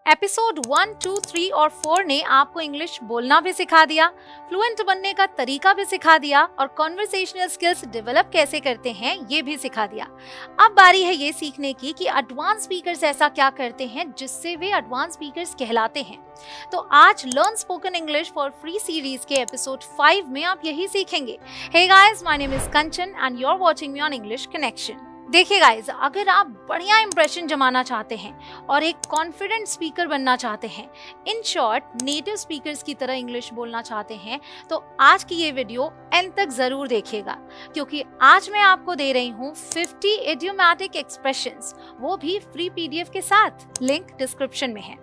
Episode 1, 2, 3 और 4 ने आपको इंग्लिश बोलना भी सिखा दिया, फ्लुएंट बनने का तरीका भी सिखा दिया और कॉन्वर्सेशनल स्किल्स डेवलप कैसे करते हैं ये भी सिखा दिया। अब बारी है ये सीखने की कि एडवांस स्पीकर्स ऐसा क्या करते हैं जिससे वे एडवांस स्पीकर्स कहलाते हैं। तो आज learn spoken English for free series के एपिसोड 5 में आप यही सीखेंगे। Hey guys, my name is Kanchan and you are watching me on English connection. देखिए गाइज, अगर आप बढ़िया इंप्रेशन जमाना चाहते हैं और एक कॉन्फिडेंट स्पीकर बनना चाहते हैं, इन शॉर्ट नेटिव स्पीकर्स की तरह इंग्लिश बोलना चाहते हैं, तो आज की ये वीडियो एंड तक जरूर देखिएगा, क्योंकि आज मैं आपको दे रही हूँ 50 इडियोमैटिक एक्सप्रेशंस, वो भी फ्री पीडीएफ के साथ। लिंक डिस्क्रिप्शन में है।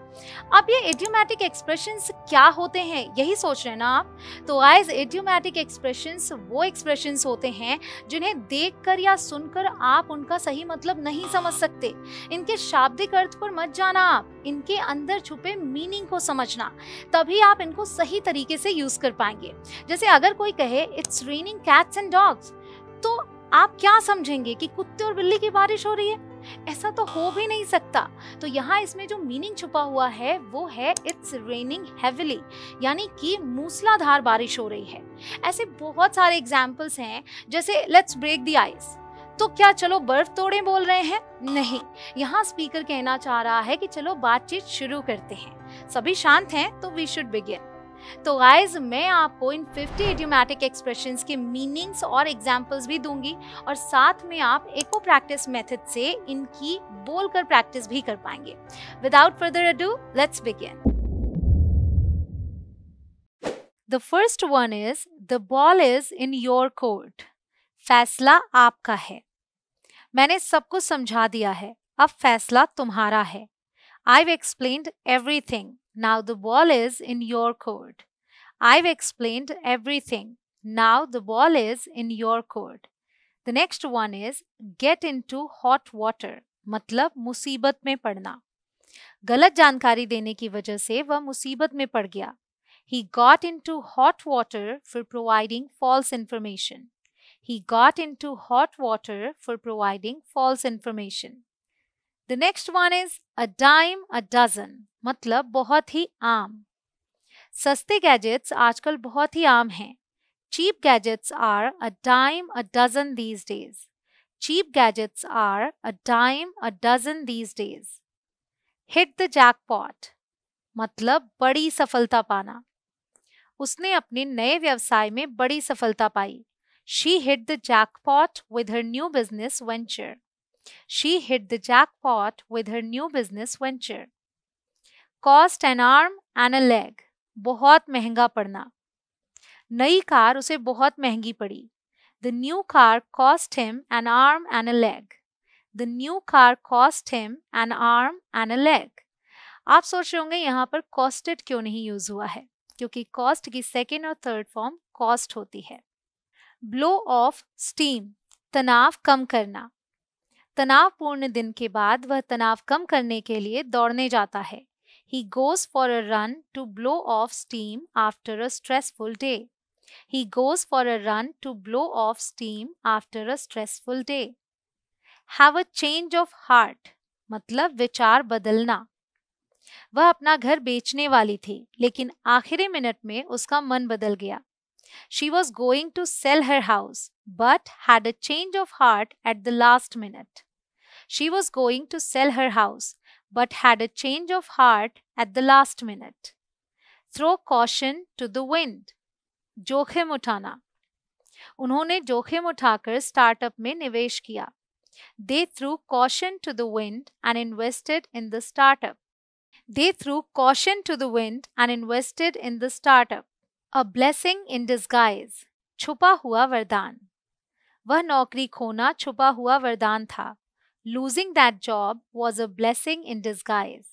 अब ये इडियोमैटिक एक्सप्रेशंस क्या होते हैं, यही सोच रहे हैं ना आप? तो गाइस, इडियोमैटिक एक्सप्रेशंस वो एक्सप्रेशंस होते हैं जिन्हें देखकर या सुनकर आप उनका सही मतलब नहीं समझ सकते। इनके शाब्दिक अर्थ पर मत जाना आप, इनके अंदर छुपे मीनिंग को समझना, तभी आप इनको सही तरीके से यूज कर पाएंगे। जैसे अगर कोई कहे it's raining cats and dogs, तो आप क्या समझेंगे कि कुत्ते और बिल्ली की बारिश हो रही है? ऐसा तो हो भी नहीं सकता। तो यहाँ इसमें जो मीनिंग छुपा हुआ है वो है इट्स रेनिंग हेविली, यानी कि मूसलाधार बारिश हो रही है। ऐसे बहुत सारे एग्जाम्पल्स हैं, जैसे लेट्स ब्रेक द आइस, तो क्या चलो बर्फ तोड़े बोल रहे हैं? नहीं, यहाँ स्पीकर कहना चाह रहा है कि चलो बातचीत शुरू करते हैं, सभी शांत हैं तो वी शुड बिगिन। तो गाइज, मैं आपको इन 50 इडियोमैटिक एक्सप्रेशंस के मीनिंग्स और एग्जांपल्स भी दूंगी, और साथ में आप एको प्रैक्टिस मेथड से इनकी बोलकर प्रैक्टिस भी कर पाएंगे। Without further ado, let's begin. The first one is the ball is in your court. फैसला आपका है। मैंने सब कुछ समझा दिया है, अब फैसला तुम्हारा है। I've explained everything. Now the ball is in your court. I've explained everything. Now the ball is in your court. The next one is get into hot water. मतलब मुसीबत में पड़ना। गलत जानकारी देने की वजह से वह मुसीबत में पड़ गया। He got into hot water for providing false information. He got into hot water for providing false information. The next one is a dime a dozen, मतलब बहुत ही आम। सस्ते गैजेट्स आजकल बहुत ही आम हैं। Cheap gadgets are a dime a dozen these days. Cheap gadgets are a dime a dozen these days. Hit the jackpot, मतलब बड़ी सफलता पाना। उसने अपने नए व्यवसाय में बड़ी सफलता पाई। She hit the jackpot with her new business venture. She hit the jackpot with her new business venture. Cost an arm and a leg. बहुत महंगा पड़ना। नई कार उसे बहुत महंगी पड़ी। The new car cost him an arm and a leg. The new car cost him an arm and a leg. आप सोच रहे होंगे यहाँ पर costed क्यों नहीं यूज हुआ है, क्योंकि cost की सेकेंड और थर्ड फॉर्म cost होती है। Blow off steam, तनाव कम करना। तनावपूर्ण दिन के बाद वह तनाव कम करने के लिए दौड़ने जाता है। He goes for a run to blow off steam after a stressful day. He goes for a run to blow off steam after a stressful day. Have a change of heart, मतलब विचार बदलना। वह अपना घर बेचने वाली थी, लेकिन आखिरी मिनट में उसका मन बदल गया। She was going to sell her house, but had a change of heart at the last minute. She was going to sell her house, but had a change of heart at the last minute. Throw caution to the wind. जोखिम उठाना। उन्होंने जोखिम उठाकर startup में निवेश किया। They threw caution to the wind and invested in the startup. They threw caution to the wind and invested in the startup. A blessing in disguise, छुपा हुआ वरदान। वह नौकरी खोना छुपा हुआ वरदान था। Losing that job was a blessing in disguise.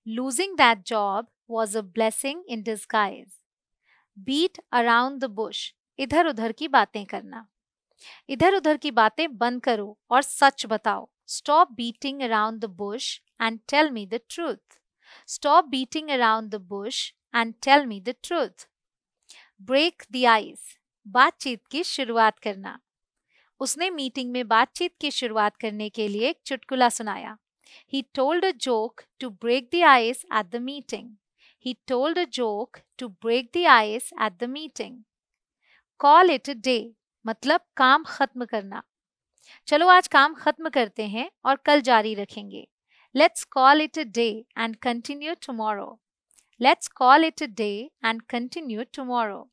Losing that job was a blessing in disguise. Beat around the bush, इधर उधर की बातें करना। इधर उधर की बातें बंद करो और सच बताओ। Stop beating around the bush and tell me the truth. Stop beating around the bush and tell me the truth. Break the ice, बातचीत की शुरुआत करना। उसने मीटिंग में बातचीत की शुरुआत करने के लिए एक चुटकुला सुनाया। He told a joke to break the ice at the meeting. He told a joke to break the ice at the meeting. Call it a day मतलब काम खत्म करना. चलो आज काम खत्म करते हैं और कल जारी रखेंगे. Let's call it a day and continue tomorrow. Let's call it a day and continue tomorrow.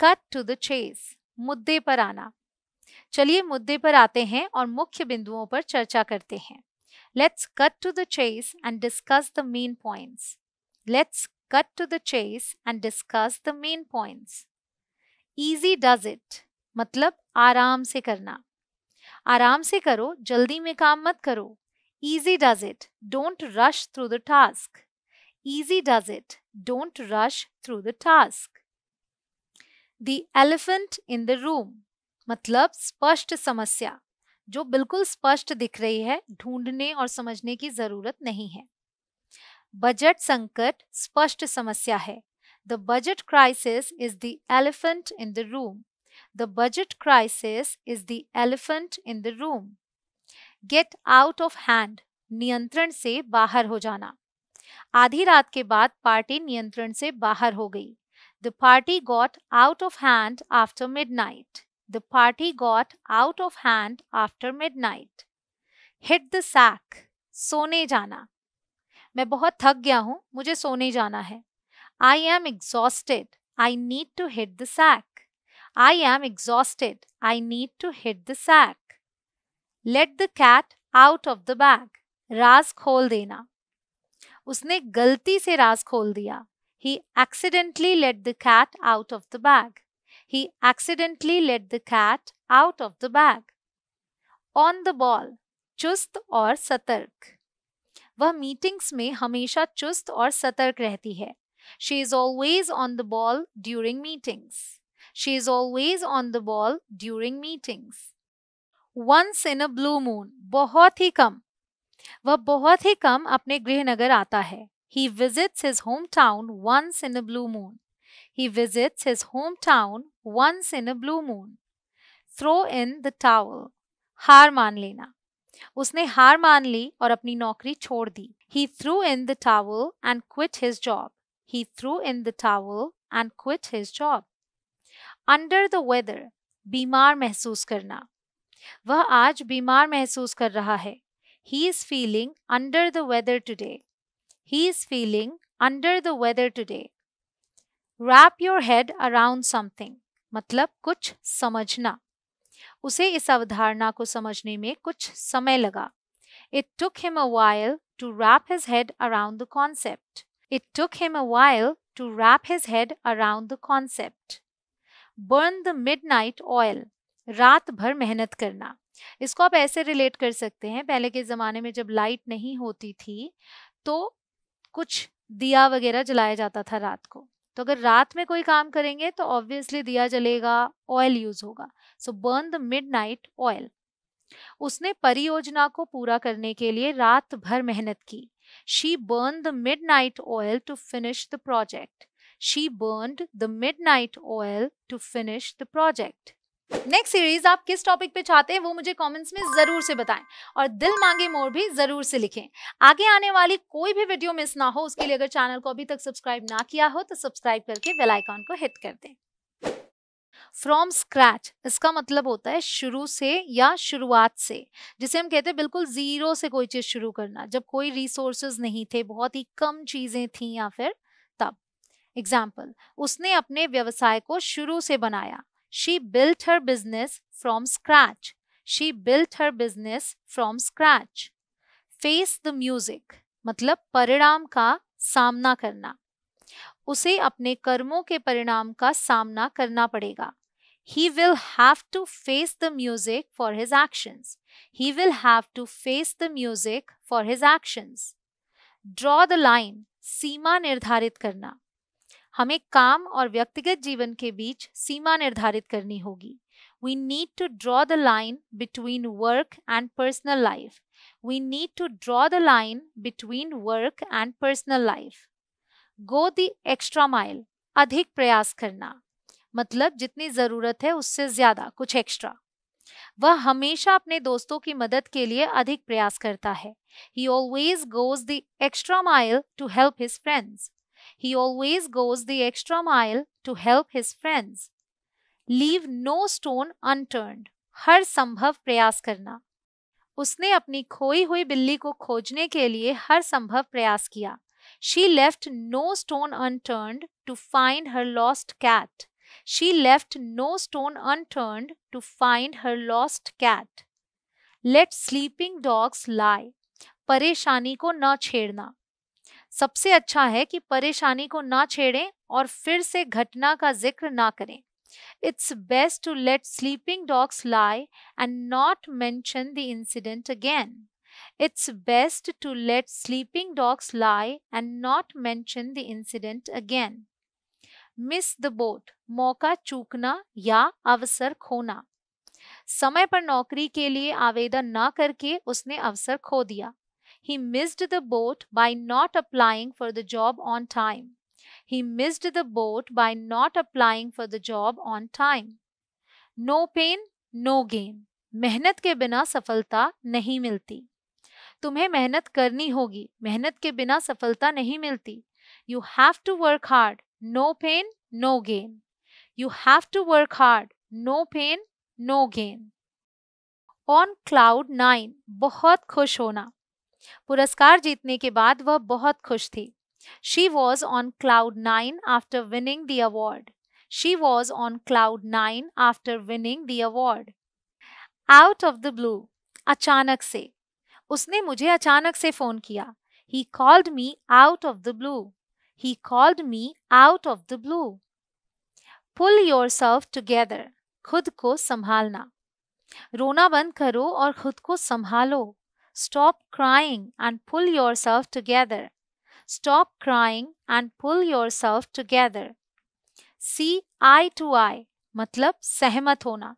Cut to the chase. मुद्दे पर आना. चलिए मुद्दे पर आते हैं और मुख्य बिंदुओं पर चर्चा करते हैं. Let's cut to the chase and discuss the main points. Let's cut to the chase and discuss the main points. Easy does it मतलब आराम से करना. आराम से करो, जल्दी में काम मत करो. Easy does it. Don't rush through the task. Easy does it. Don't rush through the task. The elephant in the room मतलब स्पष्ट समस्या, जो बिल्कुल स्पष्ट दिख रही है, ढूंढने और समझने की जरूरत नहीं है. बजट संकट स्पष्ट समस्या है. The budget crisis is the elephant in the room. The budget crisis is the elephant in the room. Get out of hand नियंत्रण से बाहर हो जाना. आधी रात के बाद पार्टी नियंत्रण से बाहर हो गई. The party got out of hand after midnight. The party got out of hand after midnight. Hit the sack सोने जाना. मैं बहुत थक गया हूं, मुझे सोने जाना है. I am exhausted. I need to hit the sack. I am exhausted. I need to hit the sack. Let the cat out of the bag. राज खोल देना. उसने गलती से राज खोल दिया. He accidentally let the cat out of the bag. He accidentally let the cat out of the bag. On the ball. चुस्त और सतर्क. वह मीटिंग्स में हमेशा चुस्त और सतर्क रहती है. She is always on the ball during meetings. She is always on the ball during meetings. Once in a blue moon. बहुत ही कम. वह बहुत ही कम अपने गृहनगर आता है. He visits his hometown once in a blue moon. He visits his hometown once in a blue moon. Throw in the towel. हार मान लेना. उसने हार मान ली और अपनी नौकरी छोड़ दी. He threw in the towel and quit his job. He threw in the towel and quit his job. Under the weather. बीमार महसूस करना. वह आज बीमार महसूस कर रहा है. He is feeling under the weather today. He is feeling under the weather today. Wrap your head around something मतलब कुछ समझना. उसे इस अवधारणा को समझने में कुछ समय लगा. It took him a while to wrap his head around the concept. It took him a while to wrap his head around the concept. Burn the midnight oil. रात भर मेहनत करना. इसको आप ऐसे रिलेट कर सकते हैं, पहले के ज़माने में जब लाइट नहीं होती थी तो कुछ दिया वगैरह जलाया जाता था रात को. तो अगर रात में कोई काम करेंगे तो ऑब्वियसली दिया जलेगा, ऑयल यूज होगा. सो बर्न द मिडनाइट ऑयल. उसने परियोजना को पूरा करने के लिए रात भर मेहनत की. She burn the midnight oil to finish the project. She burned the midnight oil to finish the project. Next series आप किस टॉपिक पे चाहते हैं वो मुझे कमेंट्स में जरूर से बताएं और दिल मांगे मोर भी जरूर से लिखें. आगे आने वाली कोई भी वीडियो मिस ना हो उसके लिए अगर चैनल को अभी तक सब्सक्राइब ना किया हो तो सब्सक्राइब करके बेल आइकॉन को हिट कर दें. फ्रॉम स्क्रैच इसका मतलब होता है शुरू से या शुरुआत से, जिसे हम कहते हैं बिल्कुल जीरो से कोई चीज शुरू करना, जब कोई रिसोर्सेज नहीं थे, बहुत ही कम चीजें थी या फिर तब. एग्जाम्पल, उसने अपने व्यवसाय को शुरू से बनाया. She built her business from scratch. She built her business from scratch. Face the music मतलब परिणाम का सामना करना. उसे अपने कर्मों के परिणाम का सामना करना पड़ेगा. He will have to face the music for his actions. He will have to face the music for his actions. Draw the line सीमा निर्धारित करना. हमें काम और व्यक्तिगत जीवन के बीच सीमा निर्धारित करनी होगी. We need to draw the line between work and personal life. We need to draw the line between work and personal life. Go the extra mile. अधिक प्रयास करना मतलब जितनी जरूरत है उससे ज्यादा कुछ एक्स्ट्रा. वह हमेशा अपने दोस्तों की मदद के लिए अधिक प्रयास करता है. He always goes the extra mile to help his friends. He always goes the extra mile to help his friends. Leave no stone unturned. हर संभव प्रयास करना. उसने अपनी खोई हुई बिल्ली को खोजने के लिए हर संभव प्रयास किया. She left no stone unturned to find her lost cat. She left no stone unturned to find her lost cat. Let sleeping dogs lie. परेशानी को न छेड़ना. सबसे अच्छा है कि परेशानी को ना छेड़ें और फिर से घटना का जिक्र ना करें. It's best to let sleeping dogs lie and not mention the incident again. It's best to let sleeping dogs lie and not mention the incident again. Miss the boat. मौका चूकना या अवसर खोना. समय पर नौकरी के लिए आवेदन ना करके उसने अवसर खो दिया. He missed the boat by not applying for the job on time. He missed the boat by not applying for the job on time. No pain, no gain. मेहनत के बिना सफलता नहीं मिलती. तुम्हें मेहनत करनी होगी. मेहनत के बिना सफलता नहीं मिलती. You have to work hard. No pain, no gain. You have to work hard. No pain, no gain. On cloud 9. बहुत खुश होना. पुरस्कार जीतने के बाद वह बहुत खुश थी. She was on cloud 9 after winning the award. She was on cloud 9 after winning the award. Out of the blue. अचानक से. उसने मुझे अचानक से फोन किया. He called me out of the blue. He called me out of the blue. Pull yourself together. खुद को संभालना. रोना बंद करो और खुद को संभालो. Stop crying and pull yourself together. Stop crying and pull yourself together. See eye to eye. मतलब सहमत होना.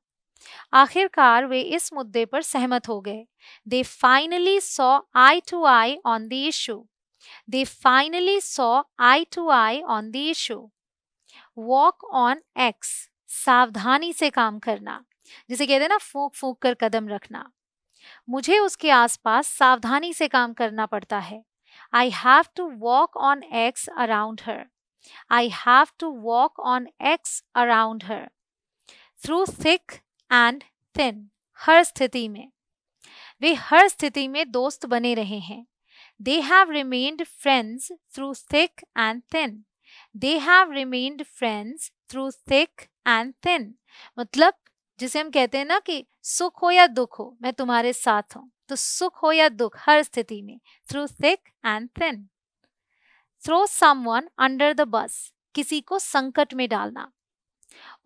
आखिरकार वे इस मुद्दे पर सहमत हो गए. They finally saw eye to eye on the issue. They finally saw eye to eye on the issue. Walk on X. सावधानी से काम करना. जिसे कहते हैं ना फूंक फूंक कर कदम रखना. मुझे उसके आसपास सावधानी से काम करना पड़ता है. I have to walk on X around her. I have to walk on X around her. Through thick and thin. हर स्थिति में. वे हर स्थिति में दोस्त बने रहे हैं. They have remained friends through thick and thin. They have remained friends through thick and thin. मतलब जिसे हम कहते हैं ना कि सुख हो या दुख हो मैं तुम्हारे साथ हूं. तो सुख हो या दुख हर स्थिति में. Through thick and thin. Throw someone under the bus. किसी को संकट में डालना.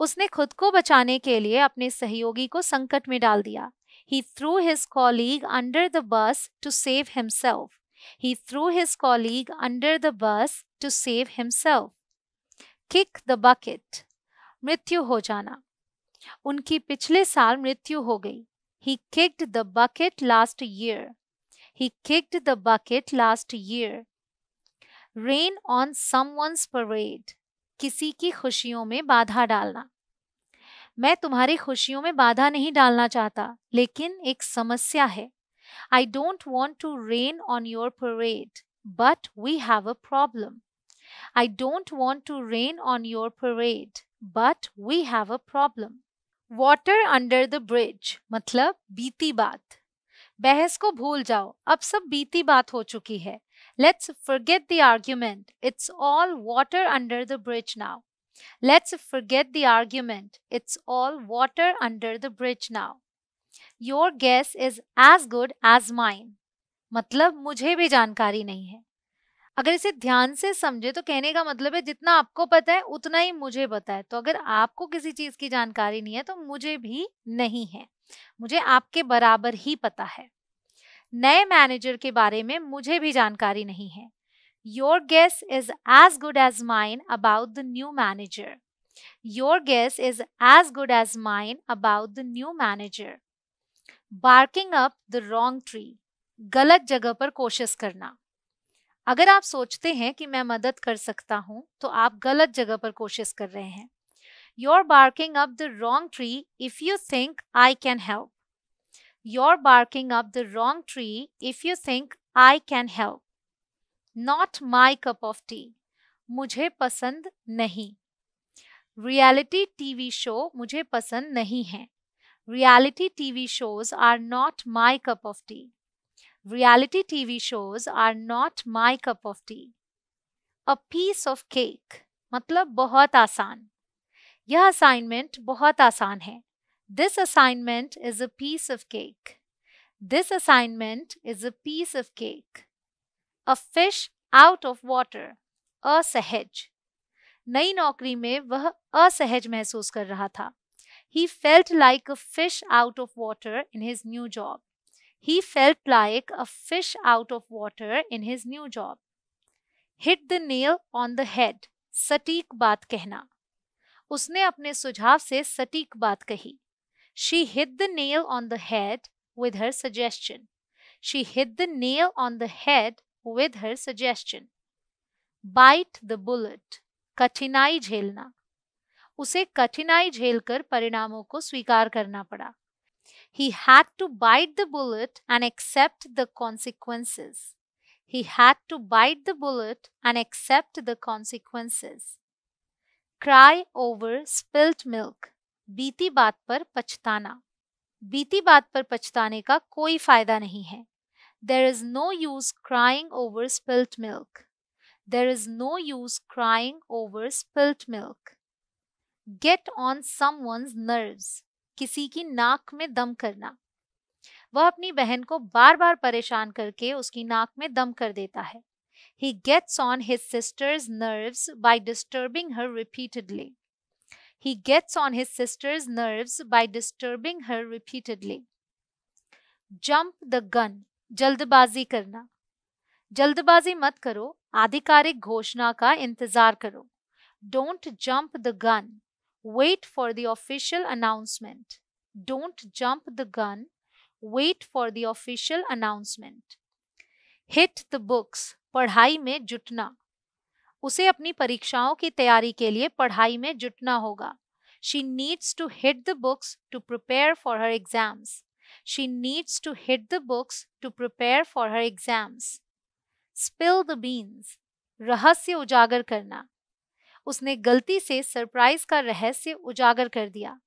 उसने खुद को बचाने के लिए अपने सहयोगी को संकट में डाल दिया. He threw his colleague under the bus to save himself. He threw his colleague under the bus to save himself. Kick the bucket. मृत्यु हो जाना. उनकी पिछले साल मृत्यु हो गई. He kicked the bucket last year. He kicked the bucket last year. Rain on someone's parade. किसी की खुशियों में बाधा डालना. मैं तुम्हारी खुशियों में बाधा नहीं डालना चाहता, लेकिन एक समस्या है. I don't want to rain on your parade, but we have a problem. I don't want to rain on your parade, but we have a problem. Water under the bridge. मतलब बीती बात. बहस को भूल जाओ. अब सब बीती बात हो चुकी है. Let's forget the argument. It's all water under the bridge now. Let's forget the argument. It's all water under the bridge now. Your guess is as good as mine. मतलब मुझे भी जानकारी नहीं है. अगर इसे ध्यान से समझे तो कहने का मतलब है जितना आपको पता है उतना ही मुझे पता है. तो अगर आपको किसी चीज की जानकारी नहीं है तो मुझे भी नहीं है. मुझे आपके बराबर ही पता है. नए मैनेजर के बारे में मुझे भी जानकारी नहीं है. Your guess is as good as mine about the new manager. Your guess is as good as mine about the new manager. Barking up the wrong tree. गलत जगह पर कोशिश करना. अगर आप सोचते हैं कि मैं मदद कर सकता हूं तो आप गलत जगह पर कोशिश कर रहे हैं. You're barking up the wrong tree if you think I can help. You're barking up the wrong tree if you think I can help. Not my cup of tea. मुझे पसंद नहीं. Reality TV show मुझे पसंद नहीं है. Reality TV shows are not my cup of tea. Reality TV shows are not my cup of tea. A piece of cake मतलब बहुत आसान. यह असाइनमेंट बहुत आसान है. This assignment is a piece of cake. This assignment is a piece of cake. A fish out of water. असहज. नई नौकरी में वह असहज महसूस कर रहा था. He felt like a fish out of water in his new job. He felt like a fish out of water in his new job. Hit the nail on the head. सटीक बात कहना. उसने अपने सुझाव से सटीक बात कही. She hit the nail on the head with her suggestion. She hit the nail on the head with her suggestion. Bite the bullet. कठिनाई झेलना. उसे कठिनाई झेलकर परिणामों को स्वीकार करना पड़ा. He had to bite the bullet and accept the consequences. He had to bite the bullet and accept the consequences. Cry over spilt milk. बीती बात पर पछताना. बीती बात पर पछताने का कोई फायदा नहीं है. There is no use crying over spilt milk. There is no use crying over spilt milk. Get on someone's nerves. किसी की नाक में दम करना. वह अपनी बहन को बार बार परेशान करके उसकी नाक में दम कर देता है. He gets on his sister's nerves by disturbing her repeatedly. He gets on his sister's nerves by disturbing her repeatedly. Jump the gun. जल्दबाजी करना. जल्दबाजी मत करो. आधिकारिक घोषणा का इंतजार करो. Don't jump the gun. Wait for the official announcement. Don't jump the gun. Wait for the official announcement. Hit the books. पढ़ाई में जुटना. उसे अपनी परीक्षाओं की तैयारी के लिए पढ़ाई में जुटना होगा. She needs to hit the books to prepare for her exams. She needs to hit the books to prepare for her exams. Spill the beans. रहस्य उजागर करना. उसने गलती से सरप्राइज का रहस्य उजागर कर दिया.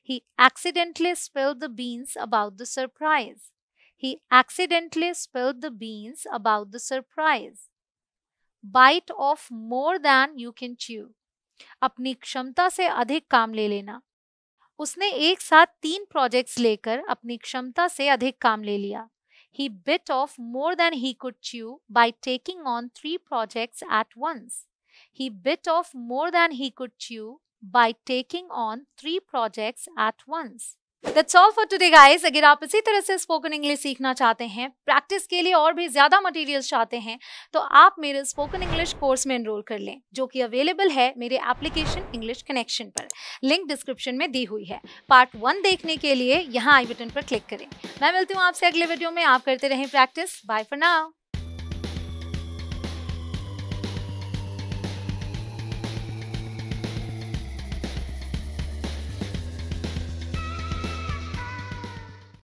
He accidentally spilled the beans about the surprise. He accidentally spilled the beans about the surprise. Bite off more than you can chew. अपनी क्षमता से अधिक काम ले लेना. उसने एक साथ 3 प्रोजेक्ट्स लेकर अपनी क्षमता से अधिक काम ले लिया. He bit off more than he could chew by taking on 3 projects at once. He bit off more than he could chew by taking on 3 projects at once. That's all for today guys. अगर आप इसी तरह से spoken English सीखना चाहते हैं, practice के लिए और भी ज़्यादा मटेरियल्स चाहते हैं, तो आप मेरे स्पोकन इंग्लिश कोर्स में एनरोल कर लें, जो कि अवेलेबल है मेरे एप्लीकेशन इंग्लिश कनेक्शन पर. लिंक डिस्क्रिप्शन में दी हुई है. पार्ट 1 देखने के लिए यहाँ आई बटन पर क्लिक करें. मैं मिलती हूँ आपसे अगले वीडियो में. आप करते रहें प्रैक्टिस. Bye for now.